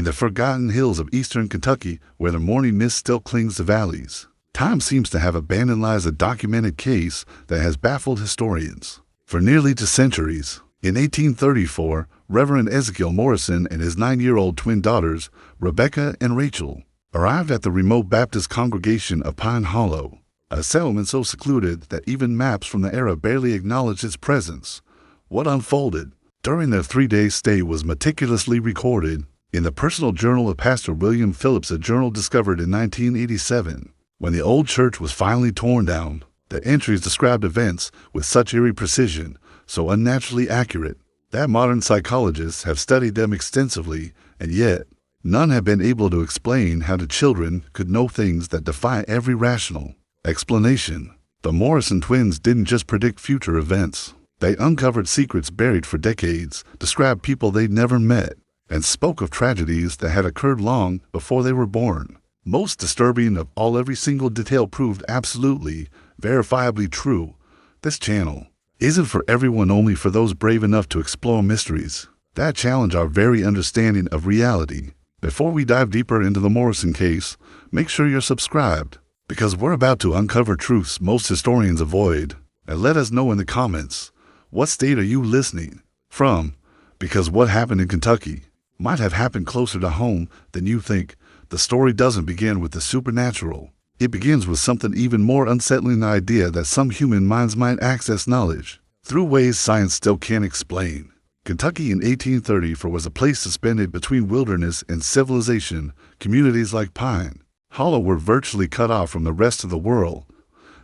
in the forgotten hills of eastern Kentucky where the morning mist still clings to valleys. Time seems to have abandoned lies a documented case that has baffled historians for nearly 2 centuries. In 1834, Reverend Ezekiel Morrison and his 9-year-old twin daughters, Rebecca and Rachel, arrived at the remote Baptist congregation of Pine Hollow, a settlement so secluded that even maps from the era barely acknowledged its presence. What unfolded during their 3-day stay was meticulously recorded in the personal journal of Pastor William Phillips, a journal discovered in 1987. When the old church was finally torn down, the entries described events with such eerie precision, so unnaturally accurate, that modern psychologists have studied them extensively, and yet none have been able to explain how the children could know things that defy every rational explanation. The Morrison twins didn't just predict future events. They uncovered secrets buried for decades, described people they'd never met, and spoke of tragedies that had occurred long before they were born. Most disturbing of all, every single detail proved absolutely, verifiably true. This channel isn't for everyone, only for those brave enough to explore mysteries that challenge our very understanding of reality. Before we dive deeper into the Morrison case, make sure you're subscribed, because we're about to uncover truths most historians avoid. And let us know in the comments, what state are you listening from? Because what happened in Kentucky might have happened closer to home than you think. The story doesn't begin with the supernatural. It begins with something even more unsettling: the idea that some human minds might access knowledge through ways science still can't explain. Kentucky in 1834 was a place suspended between wilderness and civilization. Communities like Pine Hollow were virtually cut off from the rest of the world,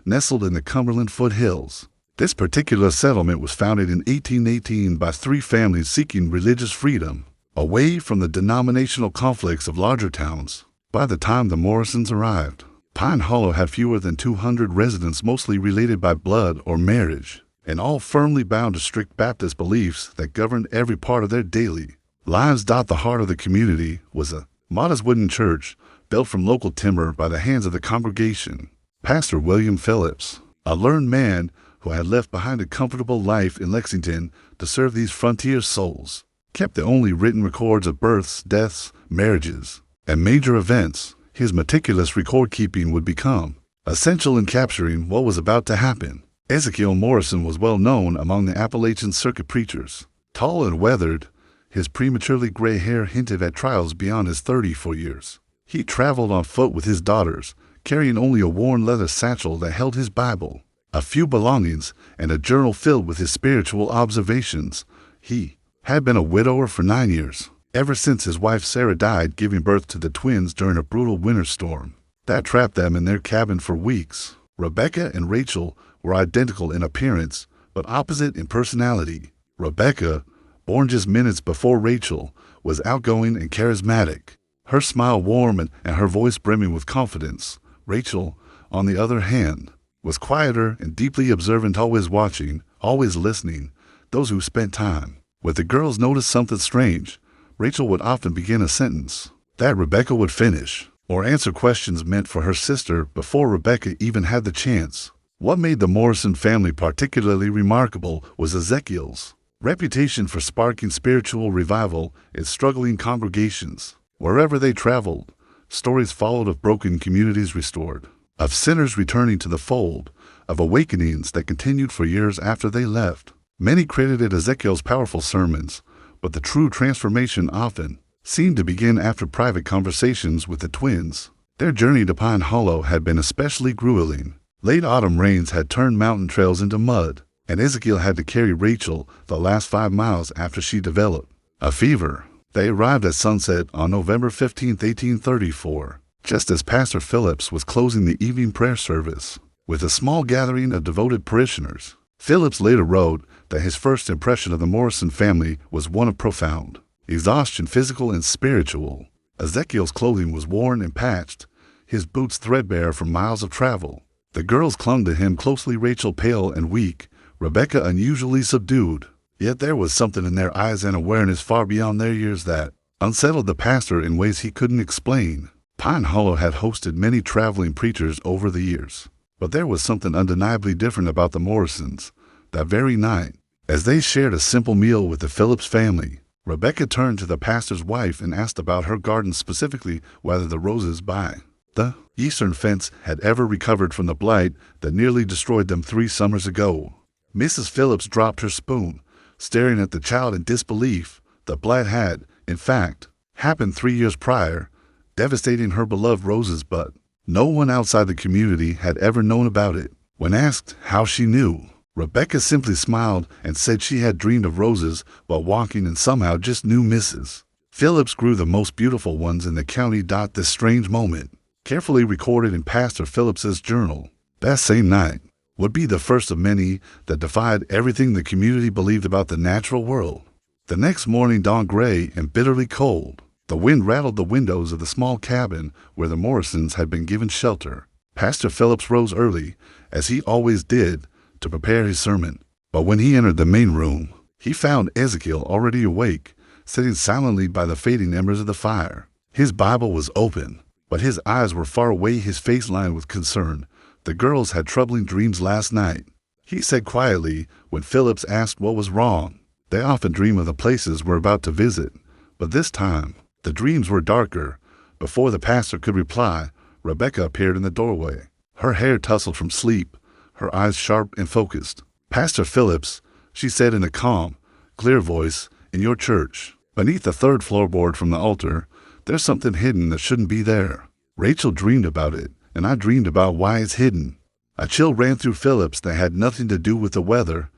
nestled in the Cumberland foothills. This particular settlement was founded in 1818 by 3 families seeking religious freedom, away from the denominational conflicts of larger towns. By the time the Morrisons arrived, Pine Hollow had fewer than 200 residents, mostly related by blood or marriage, and all firmly bound to strict Baptist beliefs that governed every part of their daily lives. The heart of the community was a modest wooden church built from local timber by the hands of the congregation. Pastor William Phillips, a learned man who had left behind a comfortable life in Lexington to serve these frontier souls, kept the only written records of births, deaths, marriages, and major events. His meticulous record-keeping would become essential in capturing what was about to happen. Ezekiel Morrison was well known among the Appalachian circuit preachers. Tall and weathered, his prematurely gray hair hinted at trials beyond his 34 years. He traveled on foot with his daughters, carrying only a worn leather satchel that held his Bible, a few belongings, and a journal filled with his spiritual observations. He had been a widower for 9 years, ever since his wife Sarah died, giving birth to the twins during a brutal winter storm that trapped them in their cabin for weeks. Rebecca and Rachel were identical in appearance, but opposite in personality. Rebecca, born just minutes before Rachel, was outgoing and charismatic, her smile warm and her voice brimming with confidence. Rachel, on the other hand, was quieter and deeply observant, always watching, always listening. Those who spent time with the girls noticed something strange. Rachel would often begin a sentence that Rebecca would finish, or answer questions meant for her sister before Rebecca even had the chance. What made the Morrison family particularly remarkable was Ezekiel's reputation for sparking spiritual revival in struggling congregations. Wherever they traveled, stories followed of broken communities restored, of sinners returning to the fold, of awakenings that continued for years after they left. Many credited Ezekiel's powerful sermons, but the true transformation often seemed to begin after private conversations with the twins. Their journey to Pine Hollow had been especially grueling. Late autumn rains had turned mountain trails into mud, and Ezekiel had to carry Rachel the last 5 miles after she developed a fever. They arrived at sunset on November 15, 1834, just as Pastor Phillips was closing the evening prayer service with a small gathering of devoted parishioners. Phillips later wrote that his first impression of the Morrison family was one of profound exhaustion, physical and spiritual. Ezekiel's clothing was worn and patched, his boots threadbare from miles of travel. The girls clung to him closely, Rachel pale and weak, Rebecca unusually subdued. Yet there was something in their eyes and awareness far beyond their years that unsettled the pastor in ways he couldn't explain. Pine Hollow had hosted many traveling preachers over the years, but there was something undeniably different about the Morrisons. That very night, as they shared a simple meal with the Phillips family, Rebecca turned to the pastor's wife and asked about her garden, specifically whether the roses by the eastern fence had ever recovered from the blight that nearly destroyed them 3 summers ago. Mrs. Phillips dropped her spoon, staring at the child in disbelief. The blight had, in fact, happened 3 years prior, devastating her beloved roses, but no one outside the community had ever known about it. When asked how she knew, Rebecca simply smiled and said she had dreamed of roses while walking and somehow just knew Mrs. Phillips grew the most beautiful ones in the county. This strange moment, carefully recorded in Pastor Phillips's journal, that same night, would be the first of many that defied everything the community believed about the natural world. The next morning dawned gray and bitterly cold. The wind rattled the windows of the small cabin where the Morrisons had been given shelter. Pastor Phillips rose early, as he always did, to prepare his sermon. But when he entered the main room, he found Ezekiel already awake, sitting silently by the fading embers of the fire. His Bible was open, but his eyes were far away, his face lined with concern. "The girls had troubling dreams last night," he said quietly when Phillips asked what was wrong. "They often dream of the places we're about to visit, but this time, the dreams were darker." Before the pastor could reply, Rebecca appeared in the doorway. Her hair tousled from sleep, her eyes sharp and focused. "Pastor Phillips," she said in a calm, clear voice, "in your church, beneath the 3rd floorboard from the altar, there's something hidden that shouldn't be there. Rachel dreamed about it, and I dreamed about why it's hidden." A chill ran through Phillips that had nothing to do with the weather.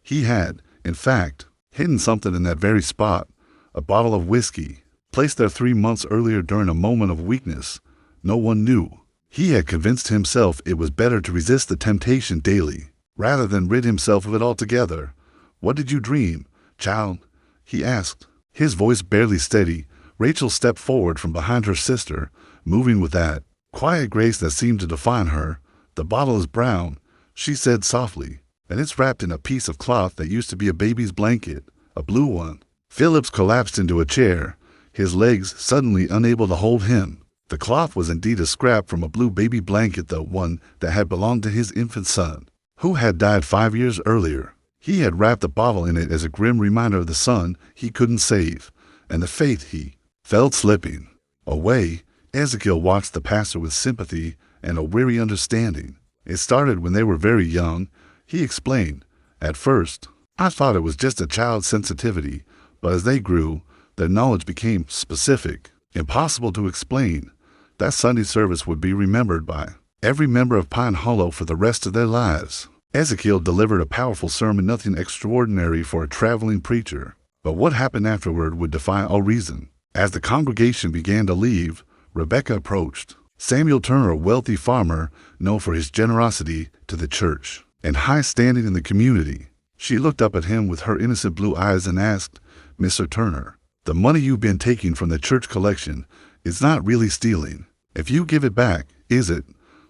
He had, in fact, hidden something in that very spot, a bottle of whiskey, placed there 3 months earlier during a moment of weakness. No one knew. He had convinced himself it was better to resist the temptation daily, rather than rid himself of it altogether. "What did you dream, child?" he asked, his voice barely steady. Rachel stepped forward from behind her sister, moving with that quiet grace that seemed to define her. "The bottle is brown," she said softly, "and it's wrapped in a piece of cloth that used to be a baby's blanket, a blue one." Phillips collapsed into a chair, his legs suddenly unable to hold him. The cloth was indeed a scrap from a blue baby blanket, the one that had belonged to his infant son, who had died 5 years earlier. He had wrapped the bottle in it as a grim reminder of the son he couldn't save, and the faith he felt slipping away. Ezekiel watched the pastor with sympathy and a weary understanding. "It started when they were very young," he explained. "At first, I thought it was just a child's sensitivity, but as they grew, their knowledge became specific, impossible to explain. That Sunday service would be remembered by every member of Pine Hollow for the rest of their lives." Ezekiel delivered a powerful sermon, nothing extraordinary for a traveling preacher. But what happened afterward would defy all reason. As the congregation began to leave, Rebecca approached. Samuel Turner, a wealthy farmer, known for his generosity to the church and high standing in the community. She looked up at him with her innocent blue eyes and asked, "Mr. Turner, the money you've been taking from the church collection is not really stealing. If you give it back, is it?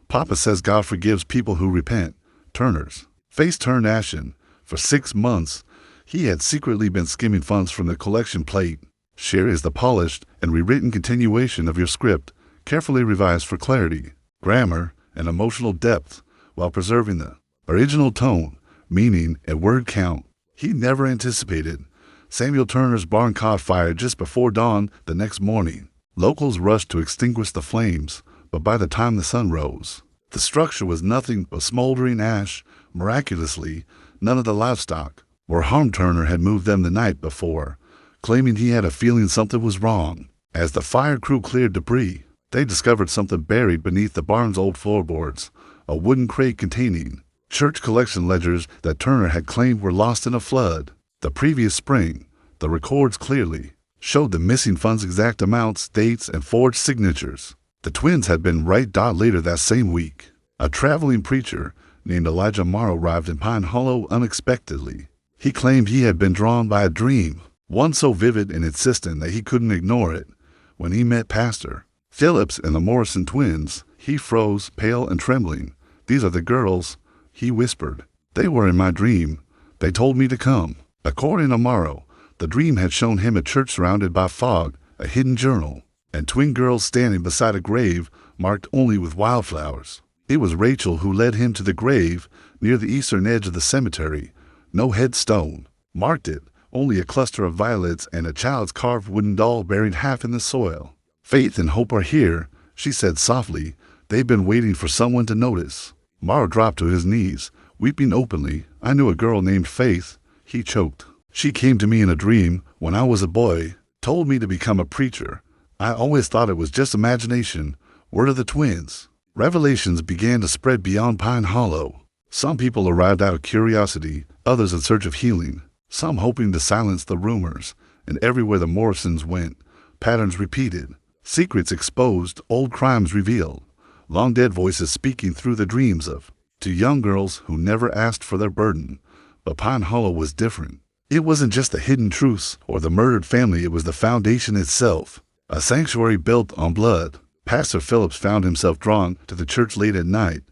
Papa says God forgives people who repent." Turner's face turned ashen. For 6 months, he had secretly been skimming funds from the collection plate. "Share is the polished and rewritten continuation of your script, carefully revised for clarity, grammar, and emotional depth, while preserving the original tone, meaning, and word count." He never anticipated. Samuel Turner's barn caught fire just before dawn the next morning. Locals rushed to extinguish the flames, but by the time the sun rose, the structure was nothing but smoldering ash. Miraculously, none of the livestock were harmed. Turner had moved them the night before, claiming he had a feeling something was wrong. As the fire crew cleared debris, they discovered something buried beneath the barn's old floorboards, a wooden crate containing church collection ledgers that Turner had claimed were lost in a flood the previous spring. The records clearly showed the missing funds' exact amounts, dates, and forged signatures. The twins had been right. Later that same week, a traveling preacher named Elijah Morrow arrived in Pine Hollow unexpectedly. He claimed he had been drawn by a dream, one so vivid and insistent that he couldn't ignore it. When he met Pastor Phillips and the Morrison twins, he froze, pale and trembling. "These are the girls," he whispered. "They were in my dream. They told me to come." According to Morrow, the dream had shown him a church surrounded by fog, a hidden journal, and twin girls standing beside a grave marked only with wildflowers. It was Rachel who led him to the grave near the eastern edge of the cemetery. No headstone marked it, only a cluster of violets and a child's carved wooden doll buried half in the soil. "Faith and hope are here," she said softly. "They've been waiting for someone to notice." Morrow dropped to his knees, weeping openly. "I knew a girl named Faith," he choked. "She came to me in a dream when I was a boy, told me to become a preacher. I always thought it was just imagination. Word of the twins." Revelations began to spread beyond Pine Hollow. Some people arrived out of curiosity, others in search of healing, some hoping to silence the rumors, and everywhere the Morrisons went, patterns repeated, secrets exposed, old crimes revealed, long-dead voices speaking through the dreams of to young girls who never asked for their burden. But Pine Hollow was different. It wasn't just the hidden truths or the murdered family, it was the foundation itself, a sanctuary built on blood. Pastor Phillips found himself drawn to the church late at night,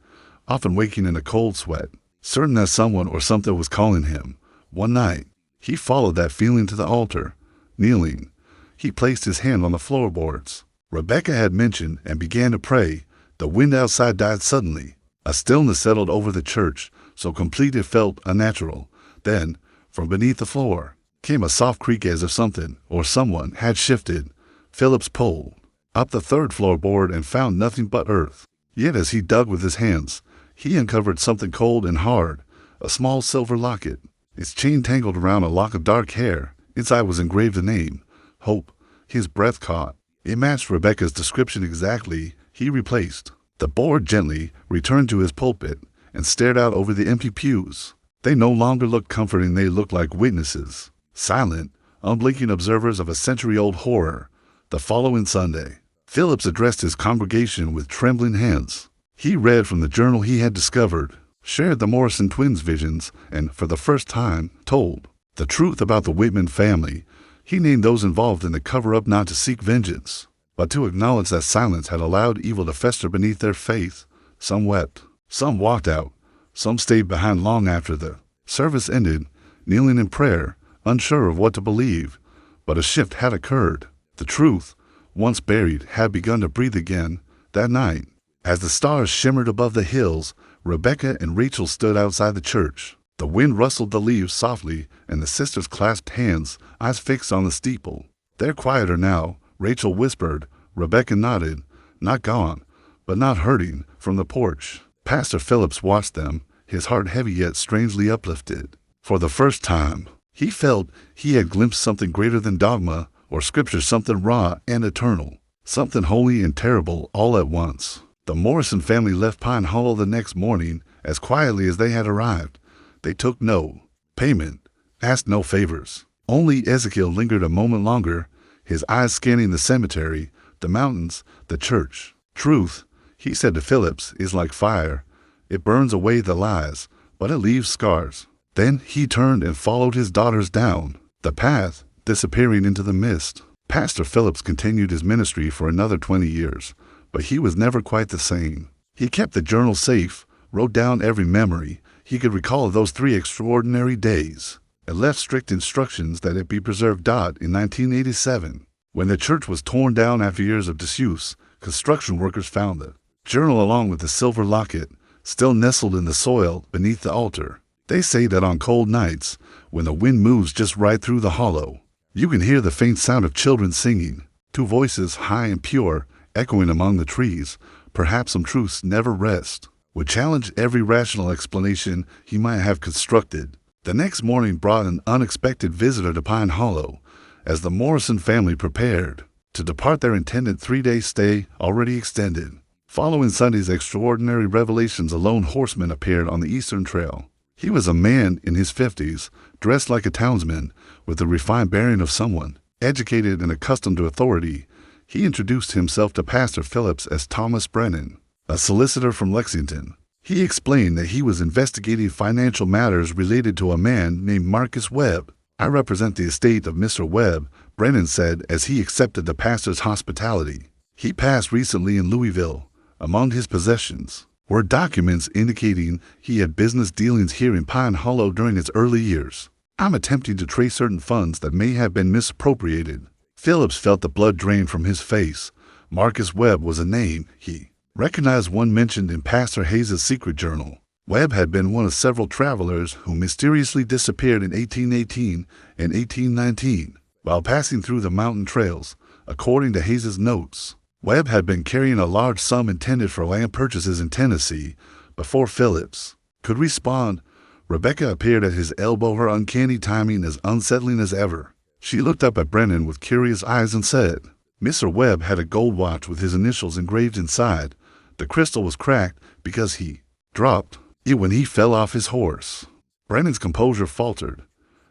often waking in a cold sweat, certain that someone or something was calling him. One night, he followed that feeling to the altar. Kneeling, he placed his hand on the floorboards. Rebecca had mentioned and began to pray. The wind outside died suddenly. A stillness settled over the church, so complete it felt unnatural. Then, from beneath the floor, came a soft creak as if something or someone had shifted. Phillips pulled up the third floorboard and found nothing but earth. Yet as he dug with his hands, he uncovered something cold and hard, a small silver locket, its chain tangled around a lock of dark hair. Inside was engraved a name, Hope. His breath caught. It matched Rebecca's description exactly. He replaced the board gently, returned to his pulpit, and stared out over the empty pews. They no longer looked comforting, they looked like witnesses, silent, unblinking observers of a century-old horror. The following Sunday, Phillips addressed his congregation with trembling hands. He read from the journal he had discovered, shared the Morrison twins' visions, and, for the first time, told the truth about the Whitman family. He named those involved in the cover-up not to seek vengeance, but to acknowledge that silence had allowed evil to fester beneath their faith. Some wept, some walked out, some stayed behind long after the service ended, kneeling in prayer, unsure of what to believe. But a shift had occurred. The truth, once buried, had begun to breathe again. That night, as the stars shimmered above the hills, Rebecca and Rachel stood outside the church. The wind rustled the leaves softly, and the sisters clasped hands, eyes fixed on the steeple. "They're quieter now," Rachel whispered. Rebecca nodded. "Not gone, but not hurting," from the porch. Pastor Phillips watched them, his heart heavy yet strangely uplifted. For the first time, he felt he had glimpsed something greater than dogma or scripture, something raw and eternal, something holy and terrible all at once. The Morrison family left Pine Hollow the next morning as quietly as they had arrived. They took no payment, asked no favors. Only Ezekiel lingered a moment longer, his eyes scanning the cemetery, the mountains, the church. "Truth," he said to Phillips, "is like fire. It burns away the lies, but it leaves scars." Then he turned and followed his daughters down the path, disappearing into the mist. Pastor Phillips continued his ministry for another 20 years, but he was never quite the same. He kept the journal safe, wrote down every memory he could recall of those 3 extraordinary days, and left strict instructions that it be preserved. In 1987, when the church was torn down after years of disuse, construction workers found the journal along with the silver locket, still nestled in the soil beneath the altar. They say that on cold nights, when the wind moves just right through the hollow, you can hear the faint sound of children singing, 2 voices high and pure, echoing among the trees. Perhaps some truths never rest, would challenge every rational explanation he might have constructed. The next morning brought an unexpected visitor to Pine Hollow, as the Morrison family prepared to depart their intended 3-day stay already extended. Following Sunday's extraordinary revelations, a lone horseman appeared on the Eastern Trail. He was a man in his 50s, dressed like a townsman, with the refined bearing of someone educated and accustomed to authority. He introduced himself to Pastor Phillips as Thomas Brennan, a solicitor from Lexington. He explained that he was investigating financial matters related to a man named Marcus Webb. "I represent the estate of Mr. Webb," Brennan said as he accepted the pastor's hospitality. "He passed recently in Louisville. Among his possessions were documents indicating he had business dealings here in Pine Hollow during its early years. I'm attempting to trace certain funds that may have been misappropriated." Phillips felt the blood drain from his face. Marcus Webb was a name he recognized, one mentioned in Pastor Hayes' secret journal. Webb had been one of several travelers who mysteriously disappeared in 1818 and 1819 while passing through the mountain trails. According to Hayes's notes, Webb had been carrying a large sum intended for land purchases in Tennessee before Phillips could respond. Rebecca appeared at his elbow, her uncanny timing as unsettling as ever. She looked up at Brennan with curious eyes and said, "Mr. Webb had a gold watch with his initials engraved inside. The crystal was cracked because he dropped it when he fell off his horse." Brennan's composure faltered.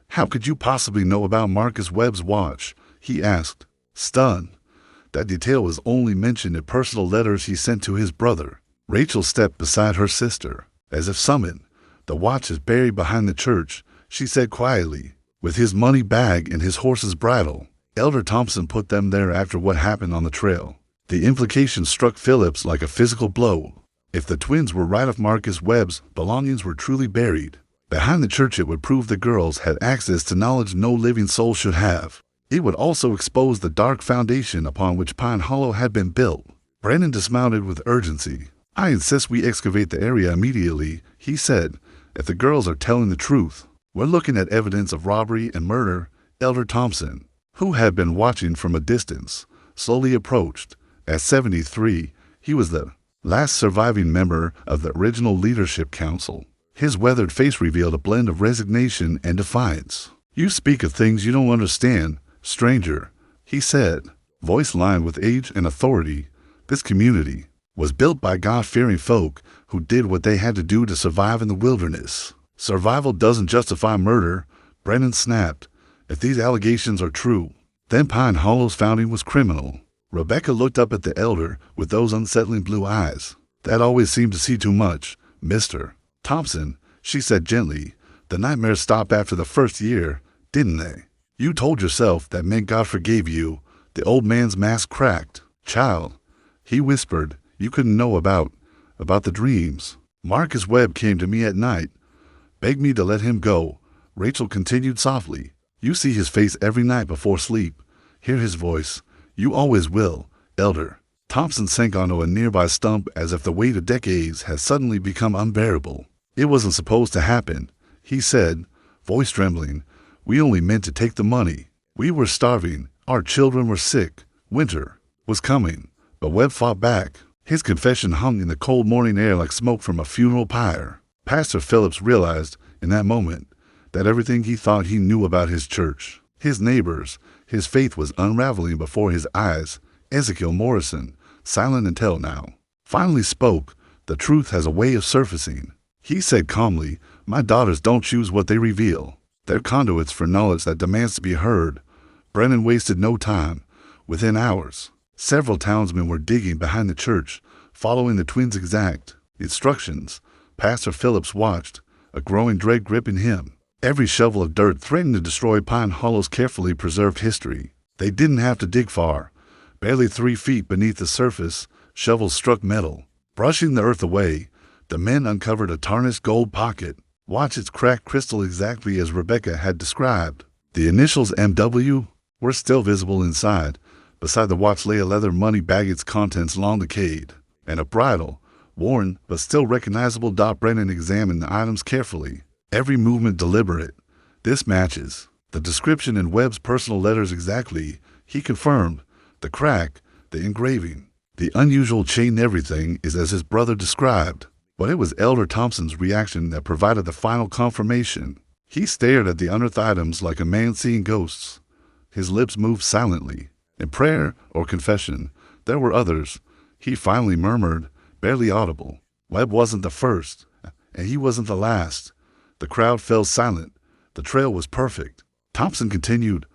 "How could you possibly know about Marcus Webb's watch?" he asked, stunned. That detail was only mentioned in personal letters he sent to his brother. Rachel stepped beside her sister, as if summoned. "The watch is buried behind the church," she said quietly, "with his money bag and his horse's bridle. Elder Thompson put them there after what happened on the trail." The implication struck Phillips like a physical blow. If the twins were right, if Marcus Webb's belongings were truly buried behind the church, it would prove the girls had access to knowledge no living soul should have. It would also expose the dark foundation upon which Pine Hollow had been built. Brennan dismounted with urgency. "I insist we excavate the area immediately," he said. "If the girls are telling the truth, we're looking at evidence of robbery and murder." Elder Thompson, who had been watching from a distance, slowly approached. At 73, he was the last surviving member of the original leadership council. His weathered face revealed a blend of resignation and defiance. "You speak of things you don't understand, stranger," he said, voice lined with age and authority. "This community was built by God-fearing folk who did what they had to do to survive in the wilderness. Survival doesn't justify murder," Brennan snapped. "If these allegations are true, then Pine Hollow's founding was criminal." Rebecca looked up at the elder with those unsettling blue eyes. "That always seemed to see too much, Mr. Thompson," she said gently. "The nightmares stopped after the first year, didn't they? You told yourself that meant God forgave you." The old man's mask cracked. "Child," he whispered, "you couldn't know about the dreams. Marcus Webb came to me at night, begged me to let him go." Rachel continued softly. "You see his face every night before sleep, hear his voice. You always will, Elder." Thompson sank onto a nearby stump as if the weight of decades had suddenly become unbearable. "It wasn't supposed to happen," he said, voice trembling. "We only meant to take the money. We were starving. Our children were sick. Winter was coming." But Webb fought back. His confession hung in the cold morning air like smoke from a funeral pyre. Pastor Phillips realized in that moment that everything he thought he knew about his church, his neighbors, his faith was unraveling before his eyes. Ezekiel Morrison, silent until now, finally spoke. "The truth has a way of surfacing," he said calmly. "My daughters don't choose what they reveal. They're conduits for knowledge that demands to be heard." Brennan wasted no time. Within hours, several townsmen were digging behind the church, following the twins' exact instructions. Pastor Phillips watched, a growing dread gripping him. Every shovel of dirt threatened to destroy Pine Hollow's carefully preserved history. They didn't have to dig far. Barely 3 feet beneath the surface, shovels struck metal. Brushing the earth away, the men uncovered a tarnished gold pocket. Watch its cracked crystal exactly as Rebecca had described. The initials MW were still visible inside. Beside the watch lay a leather money bag, its contents long decayed, and a bridle, worn but still recognizable. Brennan examined the items carefully, every movement deliberate. "This matches the description in Webb's personal letters exactly," he confirmed. "The crack, the engraving, the unusual chain, everything is as his brother described." But it was Elder Thompson's reaction that provided the final confirmation. He stared at the unearthed items like a man seeing ghosts. His lips moved silently. In prayer or confession, there were others, he finally murmured, barely audible. Webb wasn't the first, and he wasn't the last. The crowd fell silent. The trail was perfect. Thompson continued.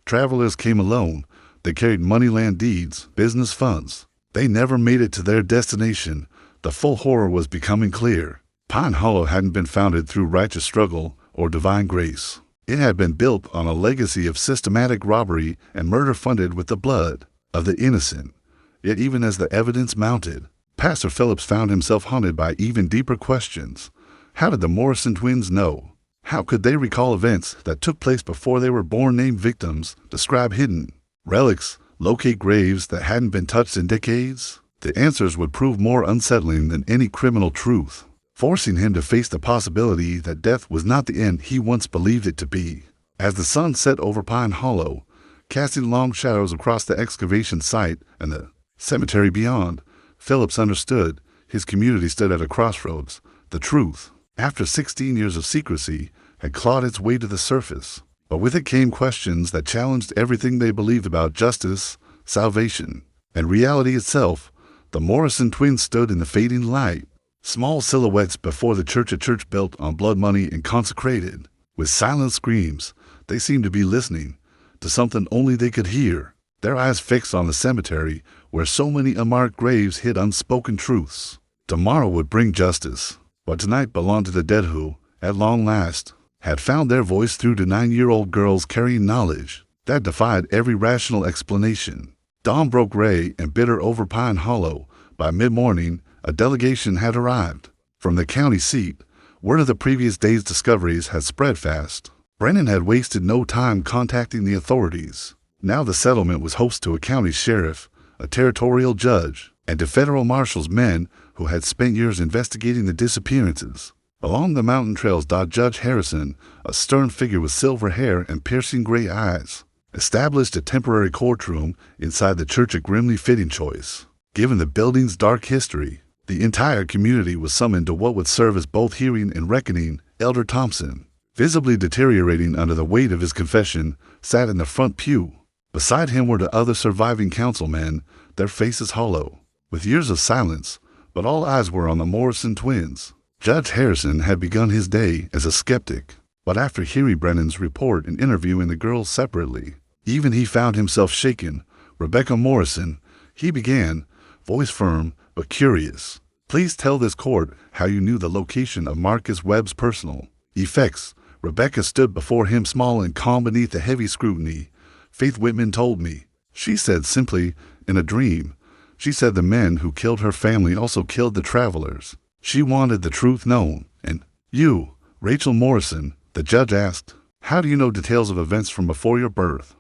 "Travelers came alone. They carried money, land deeds, business funds. They never made it to their destination." The full horror was becoming clear. Pine Hollow hadn't been founded through righteous struggle or divine grace. It had been built on a legacy of systematic robbery and murder funded with the blood of the innocent. Yet even as the evidence mounted, Pastor Phillips found himself haunted by even deeper questions. How did the Morrison twins know? How could they recall events that took place before they were born? Name victims, describe hidden relics, locate graves that hadn't been touched in decades? The answers would prove more unsettling than any criminal truth. forcing him to face the possibility that death was not the end he once believed it to be. As the sun set over Pine Hollow, casting long shadows across the excavation site and the cemetery beyond, Phillips understood his community stood at a crossroads. The truth, after 16 years of secrecy, had clawed its way to the surface. But with it came questions that challenged everything they believed about justice, salvation, and reality itself. The Morrison twins stood in the fading light, small silhouettes before the church, a church built on blood money and consecrated. With silent screams, they seemed to be listening to something only they could hear, their eyes fixed on the cemetery where so many unmarked graves hid unspoken truths. Tomorrow would bring justice, but tonight belonged to the dead who, at long last, had found their voice through to 9-year-old girls carrying knowledge that defied every rational explanation. Dawn broke gray and bitter over Pine Hollow. By mid-morning, a delegation had arrived. From the county seat, word of the previous day's discoveries had spread fast. Brennan had wasted no time contacting the authorities. Now the settlement was host to a county sheriff, a territorial judge, and to federal marshals, men who had spent years investigating the disappearances. Along the mountain trails, Judge Harrison, a stern figure with silver hair and piercing gray eyes, established a temporary courtroom inside the church, a grimly fitting choice. Given the building's dark history, the entire community was summoned to what would serve as both hearing and reckoning. Elder Thompson, visibly deteriorating under the weight of his confession, sat in the front pew. Beside him were the other surviving councilmen, their faces hollow, with years of silence, but all eyes were on the Morrison twins. Judge Harrison had begun his day as a skeptic, but after hearing Brennan's report and interviewing the girls separately, even he found himself shaken. Rebecca Morrison, he began, voice firm but curious. Please tell this court how you knew the location of Marcus Webb's personal effects. Rebecca stood before him, small and calm beneath the heavy scrutiny. Faith Whitman told me, she said simply, in a dream. She said the men who killed her family also killed the travelers. She wanted the truth known. And you, Rachel Morrison, the judge asked, how do you know details of events from before your birth?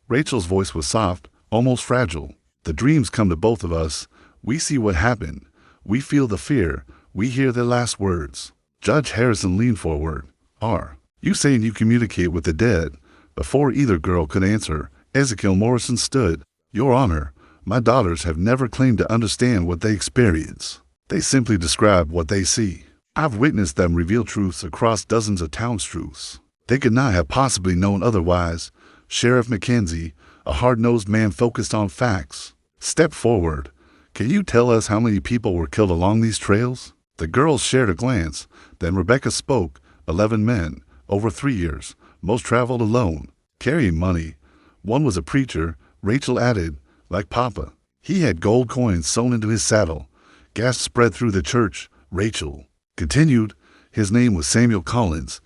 Rachel's voice was soft, almost fragile. The dreams come to both of us. We see what happened. We feel the fear. We hear their last words. Judge Harrison leaned forward. Are you saying you communicate with the dead? Before either girl could answer, Ezekiel Morrison stood. Your Honor, my daughters have never claimed to understand what they experience. They simply describe what they see. I've witnessed them reveal truths across dozens of towns, truths they could not have possibly known otherwise. Sheriff McKenzie, a hard-nosed man focused on facts, stepped forward. Can you tell us how many people were killed along these trails? The girls shared a glance. Then Rebecca spoke. 11 men, over 3 years. Most traveled alone, carrying money. One was a preacher. Rachel added, like Papa. He had gold coins sewn into his saddle. Gas spread through the church. Rachel continued. His name was Samuel Collins.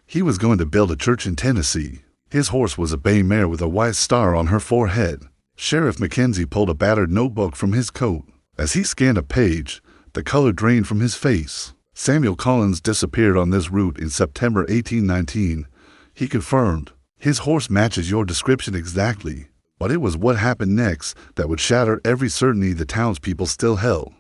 He was going to build a church in Tennessee. His horse was a bay mare with a white star on her forehead. Sheriff McKenzie pulled a battered notebook from his coat. As he scanned a page, the color drained from his face. Samuel Collins disappeared on this route in September 1819. He confirmed, his horse matches your description exactly. But it was what happened next that would shatter every certainty the townspeople still held.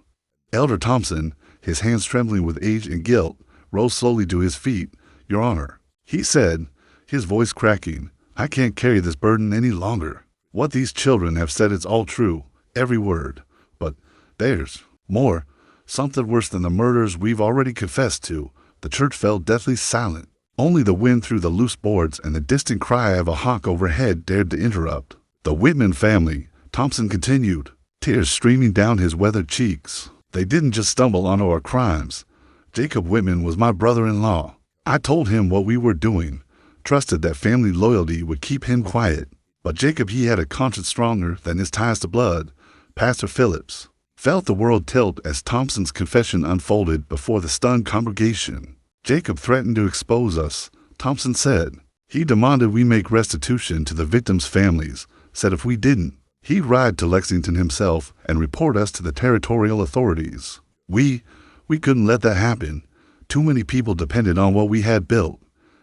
Elder Thompson, his hands trembling with age and guilt, rose slowly to his feet. Your Honor, he said, his voice cracking, I can't carry this burden any longer. What these children have said is all true, every word. But there's more, something worse than the murders we've already confessed to. The church fell deathly silent. Only the wind through the loose boards and the distant cry of a hawk overhead dared to interrupt. The Whitman family, Thompson continued, tears streaming down his weathered cheeks. They didn't just stumble onto our crimes. Jacob Whitman was my brother-in-law. I told him what we were doing, trusted that family loyalty would keep him quiet. But Jacob, he had a conscience stronger than his ties to blood. Pastor Phillips felt the world tilt as Thompson's confession unfolded before the stunned congregation. Jacob threatened to expose us, Thompson said. He demanded we make restitution to the victims' families, said if we didn't, he'd ride to Lexington himself and report us to the territorial authorities. We couldn't let that happen. Too many people depended on what we had built.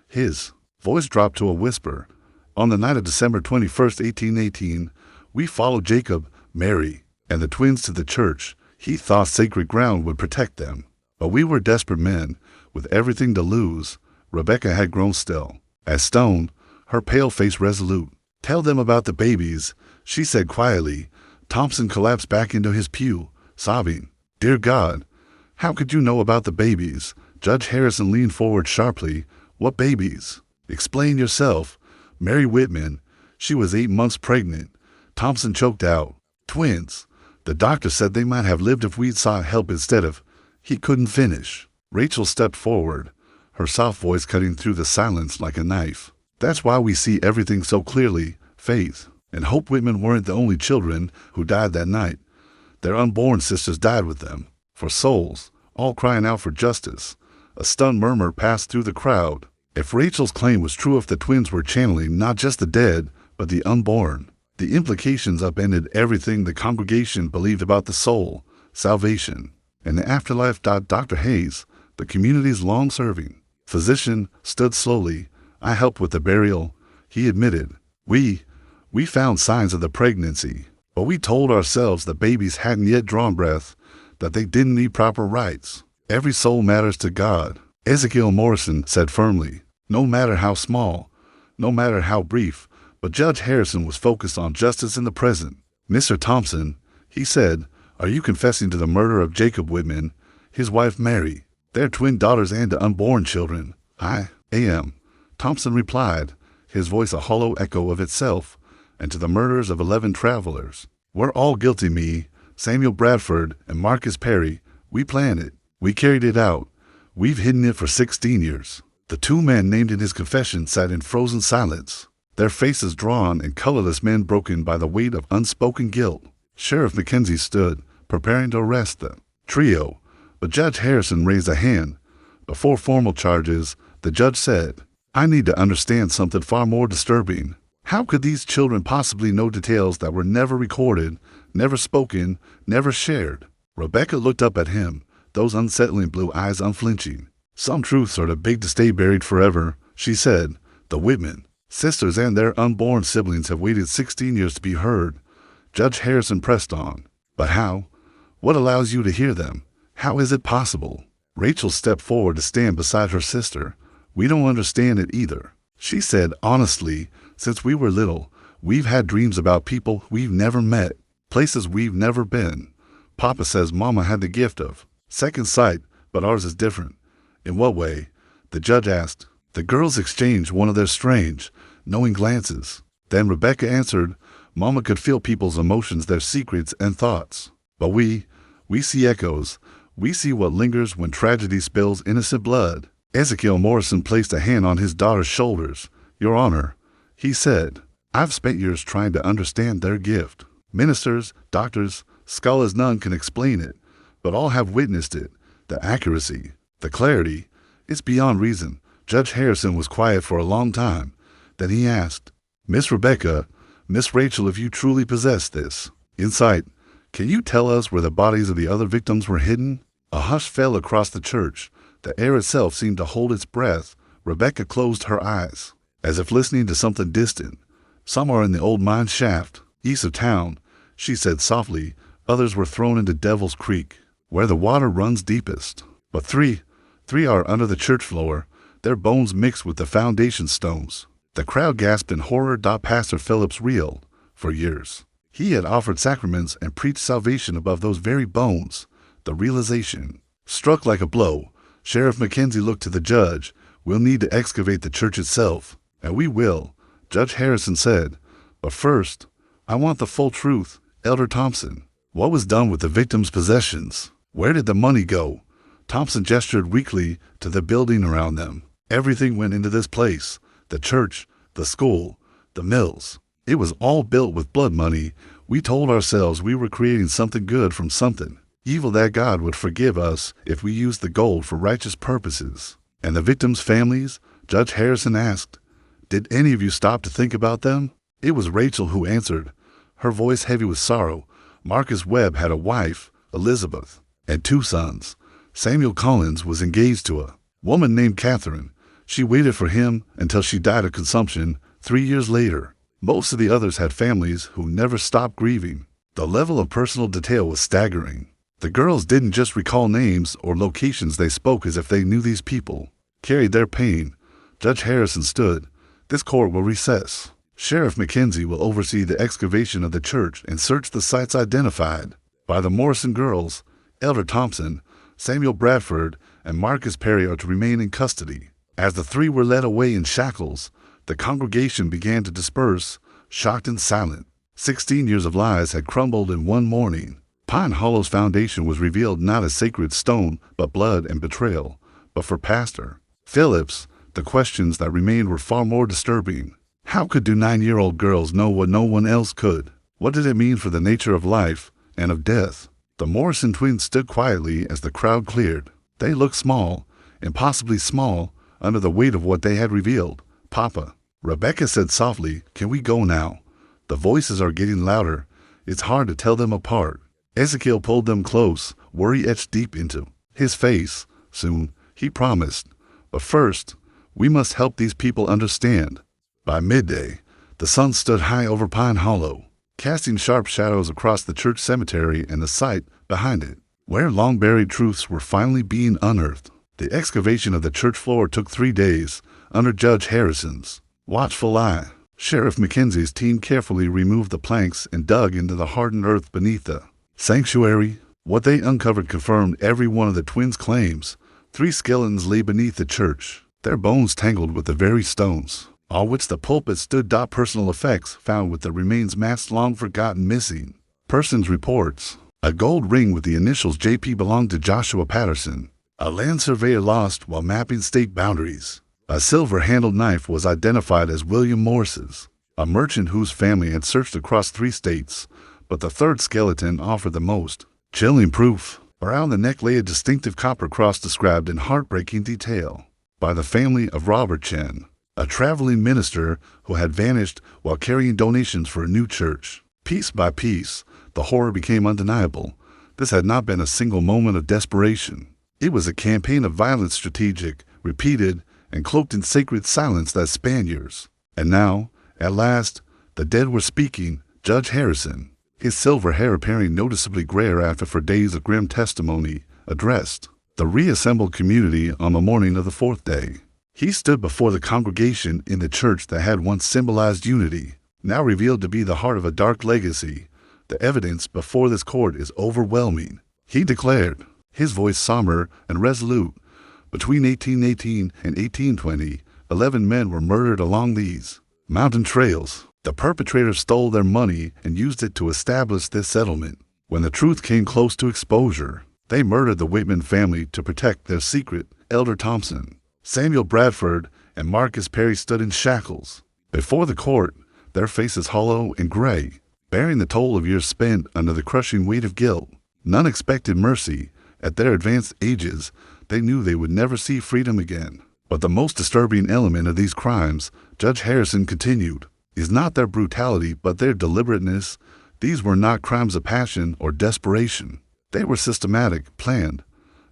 His voice dropped to a whisper. On the night of December 21st, 1818, we followed Jacob, Mary, and the twins to the church. He thought sacred ground would protect them. But we were desperate men, with everything to lose. Rebecca had grown still, as stone, her pale face resolute. "Tell them about the babies," she said quietly. Thompson collapsed back into his pew, sobbing. "Dear God, how could you know about the babies?" Judge Harrison leaned forward sharply. "What babies? Explain yourself." "Mary Whitman. She was 8 months pregnant." Thompson choked out. "Twins. The doctor said they might have lived if we'd sought help instead of—" He couldn't finish. Rachel stepped forward, her soft voice cutting through the silence like a knife. "That's why we see everything so clearly. Faith and Hope Whitman weren't the only children who died that night. Their unborn sisters died with them, for souls, all crying out for justice." A stunned murmur passed through the crowd. If Rachel's claim was true, if the twins were channeling not just the dead, but the unborn, the implications upended everything the congregation believed about the soul, salvation, and the afterlife. Dr. Hayes, the community's long-serving physician, stood slowly. "I helped with the burial," he admitted. We found signs of the pregnancy, but we told ourselves the babies hadn't yet drawn breath, that they didn't need proper rites. Every soul matters to God, Ezekiel Morrison said firmly, no matter how small, no matter how brief. But Judge Harrison was focused on justice in the present. "Mr. Thompson," he said, "are you confessing to the murder of Jacob Whitman, his wife Mary, their twin daughters and the unborn children?" "I am," Thompson replied, his voice a hollow echo of itself. "And to the murders of 11 travelers. We're all guilty, me, Samuel Bradford, and Marcus Perry. We planned it. We carried it out. We've hidden it for 16 years. The 2 men named in his confession sat in frozen silence, their faces drawn and colorless, men broken by the weight of unspoken guilt. Sheriff Mackenzie stood, preparing to arrest the trio, but Judge Harrison raised a hand. "Before formal charges," the judge said, "I need to understand something far more disturbing. How could these children possibly know details that were never recorded, never spoken, never shared?" Rebecca looked up at him, those unsettling blue eyes unflinching. "Some truths are too big to stay buried forever," she said. "The Whitman sisters and their unborn siblings have waited 16 years to be heard." Judge Harrison pressed on. "But how? What allows you to hear them? How is it possible?" Rachel stepped forward to stand beside her sister. "We don't understand it either," she said honestly. "Since we were little, we've had dreams about people we've never met, places we've never been. Papa says Mama had the gift of second sight, but ours is different." "In what way?" the judge asked. The girls exchanged one of their strange, knowing glances. Then Rebecca answered, "Mama could feel people's emotions, their secrets and thoughts. But we see echoes. We see what lingers when tragedy spills innocent blood." Ezekiel Morrison placed a hand on his daughter's shoulders. "Your Honor," he said, "I've spent years trying to understand their gift. Ministers, doctors, scholars, none can explain it, but all have witnessed it. The accuracy, the clarity, it's beyond reason." Judge Harrison was quiet for a long time. Then he asked, "Miss Rebecca, Miss Rachel, if you truly possess this insight, can you tell us where the bodies of the other victims were hidden?" A hush fell across the church. The air itself seemed to hold its breath. Rebecca closed her eyes, as if listening to something distant. "Some are in the old mine shaft, east of town," she said softly. "Others were thrown into Devil's Creek, where the water runs deepest. But three are under the church floor, their bones mixed with the foundation stones." The crowd gasped in horror. Pastor Phillips reeled. For years, he had offered sacraments and preached salvation above those very bones. The realization struck like a blow. Sheriff Mackenzie looked to the judge. "We'll need to excavate the church itself." "And we will," Judge Harrison said. "But first, I want the full truth. Elder Thompson, what was done with the victims' possessions? Where did the money go?" Thompson gestured weakly to the building around them. "Everything went into this place. The church, the school, the mills. It was all built with blood money. We told ourselves we were creating something good from something evil, that God would forgive us if we used the gold for righteous purposes." "And the victims' families?" Judge Harrison asked. "Did any of you stop to think about them?" It was Rachel who answered, her voice heavy with sorrow. "Marcus Webb had a wife, Elizabeth, and 2 sons. Samuel Collins was engaged to a woman named Catherine. She waited for him until she died of consumption 3 years later. Most of the others had families who never stopped grieving." The level of personal detail was staggering. The girls didn't just recall names or locations, they spoke as if they knew these people, carried their pain. Judge Harrison stood. This court will recess. Sheriff Mackenzie will oversee the excavation of the church and search the sites identified by the Morrison girls. Elder Thompson, Samuel Bradford, and Marcus Perry are to remain in custody. As the three were led away in shackles, the congregation began to disperse, shocked and silent. 16 years of lies had crumbled in one morning. Pine Hollow's foundation was revealed not as sacred stone, but blood and betrayal. But for Pastor Phillips, the questions that remained were far more disturbing. How could 9-year-old girls know what no one else could? What did it mean for the nature of life and of death? The Morrison twins stood quietly as the crowd cleared. They looked small, impossibly small, under the weight of what they had revealed. Papa, Rebecca said softly, can we go now? The voices are getting louder. It's hard to tell them apart. Ezekiel pulled them close, worry etched deep into his face. Soon, he promised. But first, we must help these people understand. By midday, the sun stood high over Pine Hollow, casting sharp shadows across the church cemetery and the site behind it, where long-buried truths were finally being unearthed. The excavation of the church floor took 3 days, under Judge Harrison's watchful eye. Sheriff Mackenzie's team carefully removed the planks and dug into the hardened earth beneath the sanctuary. What they uncovered confirmed every one of the twins' claims. 3 skeletons lay beneath the church, their bones tangled with the very stones on which the pulpit stood. Personal effects found with the remains matched long forgotten missing persons reports. A gold ring with the initials JP belonged to Joshua Patterson, a land surveyor lost while mapping state boundaries. A silver-handled knife was identified as William Morris's, a merchant whose family had searched across 3 states. But the third skeleton offered the most chilling proof. Around the neck lay a distinctive copper cross described in heartbreaking detail by the family of Robert Chen, a traveling minister who had vanished while carrying donations for a new church. Piece by piece, the horror became undeniable. This had not been a single moment of desperation. It was a campaign of violence, strategic, repeated, and cloaked in sacred silence that spanned years. And now, at last, the dead were speaking. Judge Harrison, his silver hair appearing noticeably grayer after days of grim testimony, addressed the reassembled community on the morning of the 4th day. He stood before the congregation in the church that had once symbolized unity, now revealed to be the heart of a dark legacy. The evidence before this court is overwhelming, he declared, his voice somber and resolute. Between 1818 and 1820, 11 men were murdered along these mountain trails. The perpetrators stole their money and used it to establish this settlement. When the truth came close to exposure, they murdered the Whitman family to protect their secret. Elder Thompson, Samuel Bradford, and Marcus Perry stood in shackles before the court, their faces hollow and gray, bearing the toll of years spent under the crushing weight of guilt. None expected mercy. At their advanced ages, they knew they would never see freedom again. But the most disturbing element of these crimes, Judge Harrison continued, is not their brutality but their deliberateness. These were not crimes of passion or desperation. They were systematic, planned.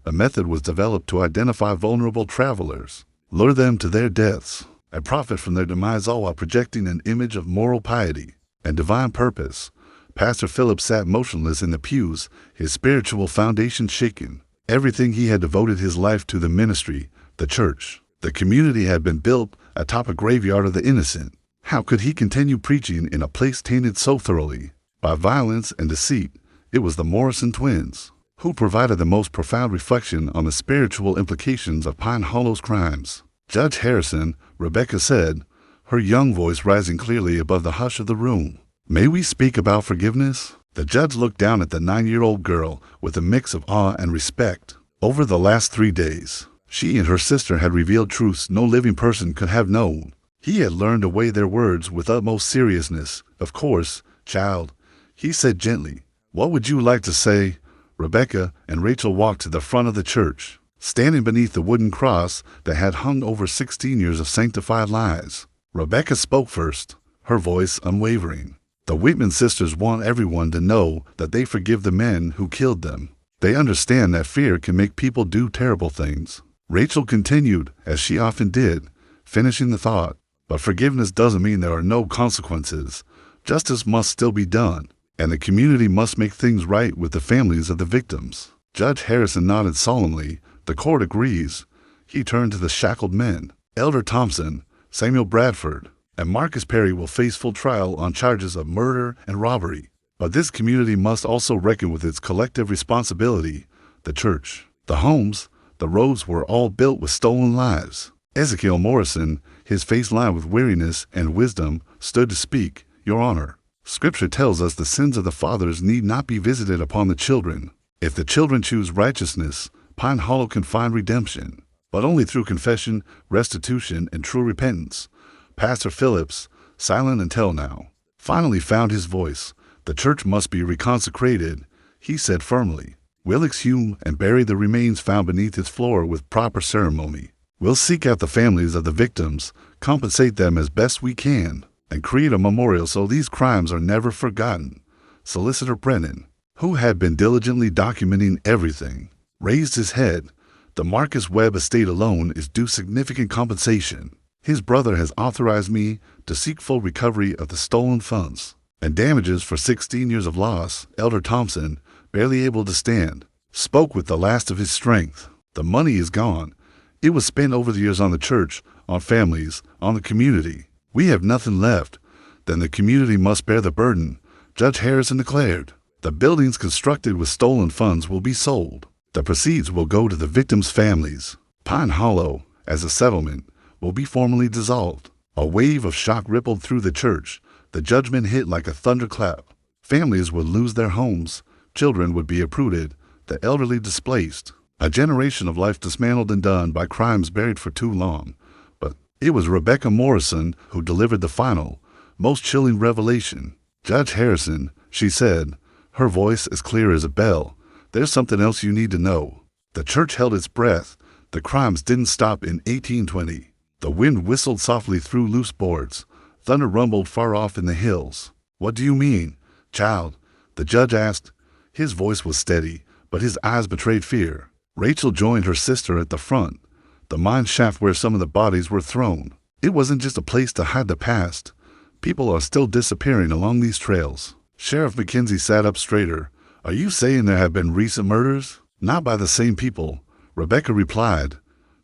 A method was developed to identify vulnerable travelers, lure them to their deaths, and profit from their demise, all while projecting an image of moral piety and divine purpose. Pastor Phillips sat motionless in the pews, his spiritual foundation shaken. Everything he had devoted his life to, the ministry, the church, the community, had been built atop a graveyard of the innocent. How could he continue preaching in a place tainted so thoroughly by violence and deceit? It was the Morrison twins who provided the most profound reflection on the spiritual implications of Pine Hollow's crimes. Judge Harrison, Rebecca said, her young voice rising clearly above the hush of the room, may we speak about forgiveness? The judge looked down at the 9-year-old girl with a mix of awe and respect. Over the last 3 days, she and her sister had revealed truths no living person could have known. He had learned to weigh their words with utmost seriousness. Of course, child, he said gently, what would you like to say? Rebecca and Rachel walked to the front of the church, standing beneath the wooden cross that had hung over 16 years of sanctified lies. Rebecca spoke first, her voice unwavering. The Whitman sisters want everyone to know that they forgive the men who killed them. They understand that fear can make people do terrible things. Rachel continued, as she often did, finishing the thought, but forgiveness doesn't mean there are no consequences. Justice must still be done. and the community must make things right with the families of the victims. Judge Harrison nodded solemnly. The court agrees. He turned to the shackled men. Elder Thompson, Samuel Bradford, and Marcus Perry will face full trial on charges of murder and robbery. But this community must also reckon with its collective responsibility. The church, the homes, the roads were all built with stolen lives. Ezekiel Morrison, his face lined with weariness and wisdom, stood to speak. Your Honor, Scripture tells us the sins of the fathers need not be visited upon the children. If the children choose righteousness, Pine Hollow can find redemption, but only through confession, restitution, and true repentance. Pastor Phillips, silent until now, finally found his voice. The church must be reconsecrated, he said firmly. We'll exhume and bury the remains found beneath its floor with proper ceremony. We'll seek out the families of the victims, compensate them as best we can, and create a memorial so these crimes are never forgotten. Solicitor Brennan, who had been diligently documenting everything, raised his head. The Marcus Webb estate alone is due significant compensation. His brother has authorized me to seek full recovery of the stolen funds and damages for 16 years of loss. Elder Thompson, barely able to stand, spoke with the last of his strength. The money is gone. It was spent over the years on the church, on families, on the community. We have nothing left. Then the community must bear the burden, Judge Harrison declared. The buildings constructed with stolen funds will be sold. The proceeds will go to the victims' families. Pine Hollow, as a settlement, will be formally dissolved. A wave of shock rippled through the church. The judgment hit like a thunderclap. Families would lose their homes. Children would be uprooted. The elderly displaced. A generation of life dismantled and done by crimes buried for too long. But it was Rebecca Morrison who delivered the final, most chilling revelation. Judge Harrison, she said, her voice as clear as a bell, there's something else you need to know. The church held its breath. The crimes didn't stop in 1820. The wind whistled softly through loose boards. Thunder rumbled far off in the hills. What do you mean, child? The judge asked. His voice was steady, but his eyes betrayed fear. Rachel joined her sister at the front, the mine shaft where some of the bodies were thrown. It wasn't just a place to hide the past. People are still disappearing along these trails. Sheriff McKenzie sat up straighter. Are you saying there have been recent murders? Not by the same people, Rebecca replied.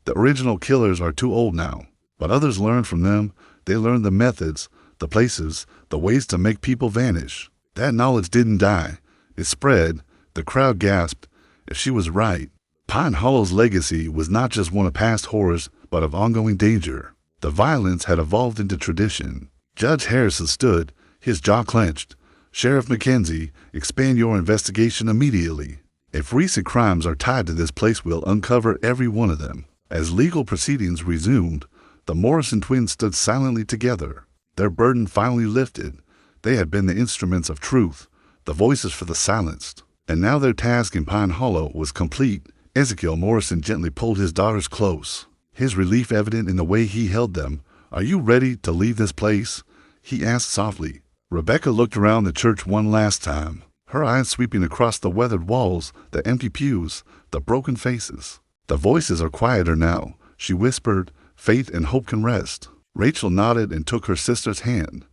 The original killers are too old now, but others learned from them. They learned the methods, the places, the ways to make people vanish. That knowledge didn't die. It spread. The crowd gasped. If she was right, Pine Hollow's legacy was not just one of past horrors, but of ongoing danger. The violence had evolved into tradition. Judge Harrison stood, his jaw clenched. Sheriff McKenzie, expand your investigation immediately. If recent crimes are tied to this place, we'll uncover every one of them. As legal proceedings resumed, the Morrison twins stood silently together. Their burden finally lifted. They had been the instruments of truth, the voices for the silenced. And now their task in Pine Hollow was complete. Ezekiel Morrison gently pulled his daughters close, his relief evident in the way he held them. Are you ready to leave this place? He asked softly. Rebecca looked around the church one last time, her eyes sweeping across the weathered walls, the empty pews, the broken faces. The voices are quieter now, she whispered. Faith and hope can rest. Rachel nodded and took her sister's hand.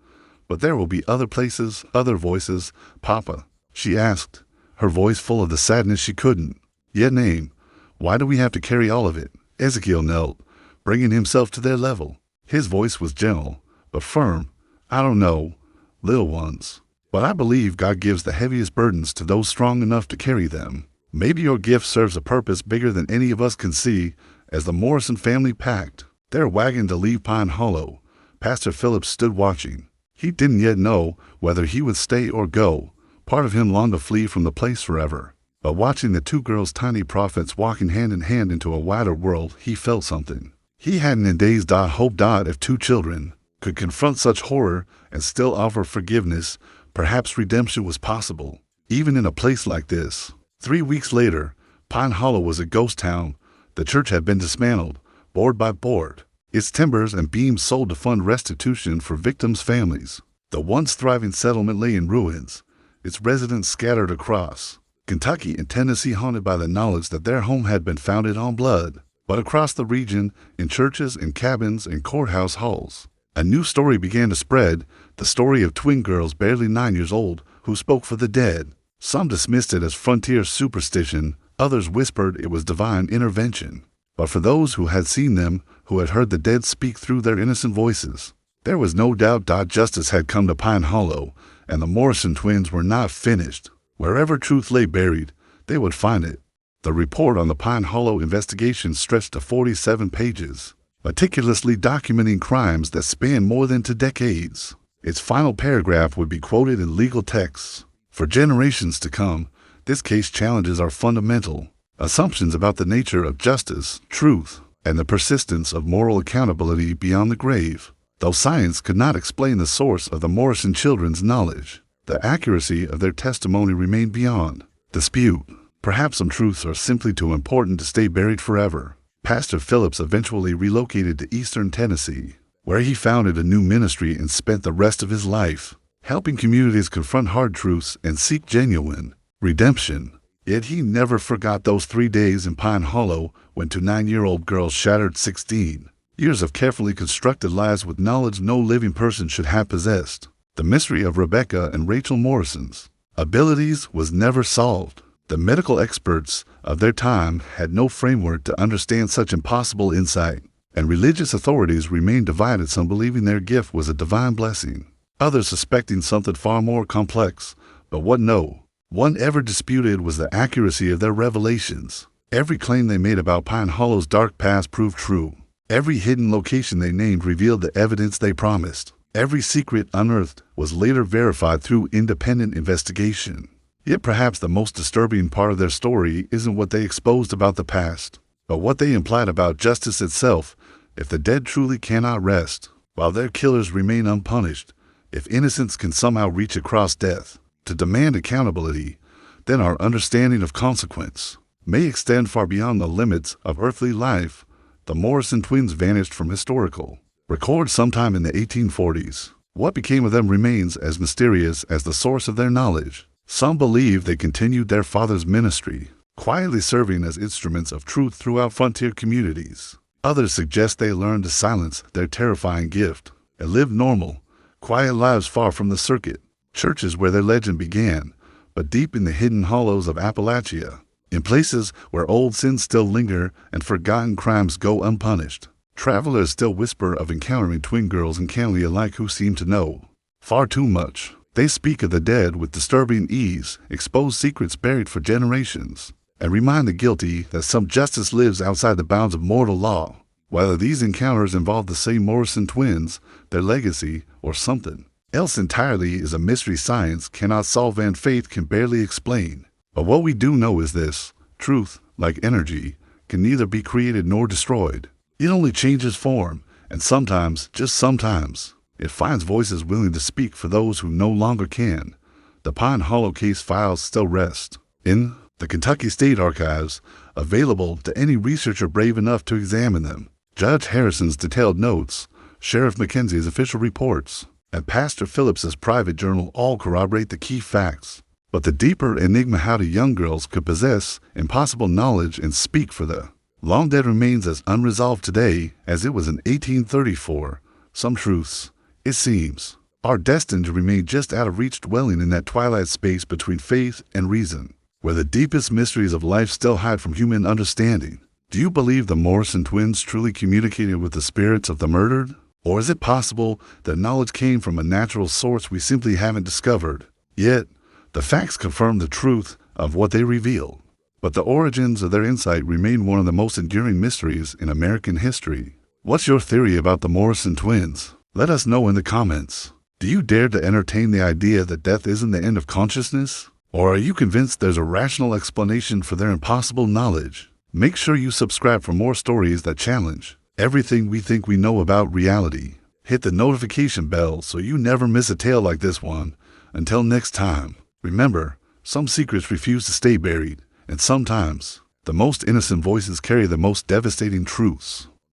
But there will be other places, other voices. Papa, she asked, her voice full of the sadness she couldn't yet name. Why do we have to carry all of it? Ezekiel knelt, bringing himself to their level. His voice was gentle, but firm. I don't know, little ones, but I believe God gives the heaviest burdens to those strong enough to carry them. Maybe your gift serves a purpose bigger than any of us can see. As the Morrison family packed their wagon to leave Pine Hollow, Pastor Phillips stood watching. He didn't yet know whether he would stay or go. Part of him longed to flee from the place forever. But watching the two girls, tiny prophets, walking hand in hand into a wider world, he felt something. He hadn't in days hoped if two children could confront such horror and still offer forgiveness, perhaps redemption was possible, even in a place like this. 3 weeks later, Pine Hollow was a ghost town. The church had been dismantled, board by board, its timbers and beams sold to fund restitution for victims' families. The once thriving settlement lay in ruins, its residents scattered across Kentucky and Tennessee, haunted by the knowledge that their home had been founded on blood. But across the region, in churches and cabins and courthouse halls, a new story began to spread, the story of twin girls barely 9 years old who spoke for the dead. Some dismissed it as frontier superstition, others whispered it was divine intervention. But for those who had seen them, who had heard the dead speak through their innocent voices, there was no doubt justice had come to Pine Hollow, and the Morrison twins were not finished. Wherever truth lay buried, they would find it. The report on the Pine Hollow investigation stretched to 47 pages, meticulously documenting crimes that spanned more than 2 decades. Its final paragraph would be quoted in legal texts. For generations to come, this case challenges our fundamental assumptions about the nature of justice, truth, and the persistence of moral accountability beyond the grave. Though science could not explain the source of the Morrison children's knowledge, the accuracy of their testimony remained beyond dispute. Perhaps some truths are simply too important to stay buried forever. Pastor Phillips eventually relocated to eastern Tennessee, where he founded a new ministry and spent the rest of his life helping communities confront hard truths and seek genuine redemption. Yet he never forgot those 3 days in Pine Hollow when 2 9-year-old girls shattered 16 years of carefully constructed lives with knowledge no living person should have possessed. The mystery of Rebecca and Rachel Morrison's abilities was never solved. The medical experts of their time had no framework to understand such impossible insight, and religious authorities remained divided, some believing their gift was a divine blessing, others suspecting something far more complex. But what no one ever disputed was the accuracy of their revelations. Every claim they made about Pine Hollow's dark past proved true. Every hidden location they named revealed the evidence they promised. Every secret unearthed was later verified through independent investigation. Yet perhaps the most disturbing part of their story isn't what they exposed about the past, but what they implied about justice itself. If the dead truly cannot rest, while their killers remain unpunished, if innocence can somehow reach across death to demand accountability, then our understanding of consequence may extend far beyond the limits of earthly life. The Morrison twins vanished from historical records sometime in the 1840s. What became of them remains as mysterious as the source of their knowledge. Some believe they continued their father's ministry, quietly serving as instruments of truth throughout frontier communities. Others suggest they learned to silence their terrifying gift and live normal, quiet lives far from the circuit churches where their legend began, but deep in the hidden hollows of Appalachia, in places where old sins still linger and forgotten crimes go unpunished. Travelers still whisper of encountering twin girls and Canley alike who seem to know far too much. They speak of the dead with disturbing ease, expose secrets buried for generations, and remind the guilty that some justice lives outside the bounds of mortal law. Whether these encounters involve the same Morrison twins, their legacy, or something else entirely is a mystery science cannot solve and faith can barely explain. But what we do know is this: truth, like energy, can neither be created nor destroyed. It only changes form, and sometimes, just sometimes, it finds voices willing to speak for those who no longer can. The Pine Hollow case files still rest in the Kentucky State Archives, available to any researcher brave enough to examine them. Judge Harrison's detailed notes, Sheriff McKenzie's official reports, and Pastor Phillips's private journal all corroborate the key facts. But the deeper enigma how the young girls could possess impossible knowledge and speak for the long dead remains as unresolved today as it was in 1834. Some truths, it seems, are destined to remain just out of reach, dwelling in that twilight space between faith and reason, where the deepest mysteries of life still hide from human understanding. Do you believe the Morrison twins truly communicated with the spirits of the murdered? Or is it possible that knowledge came from a natural source we simply haven't discovered? Yet, the facts confirm the truth of what they reveal. But the origins of their insight remain one of the most enduring mysteries in American history. What's your theory about the Morrison twins? Let us know in the comments. Do you dare to entertain the idea that death isn't the end of consciousness? Or are you convinced there's a rational explanation for their impossible knowledge? Make sure you subscribe for more stories that challenge everything we think we know about reality. Hit the notification bell so you never miss a tale like this one. Until next time, remember, some secrets refuse to stay buried, and sometimes the most innocent voices carry the most devastating truths.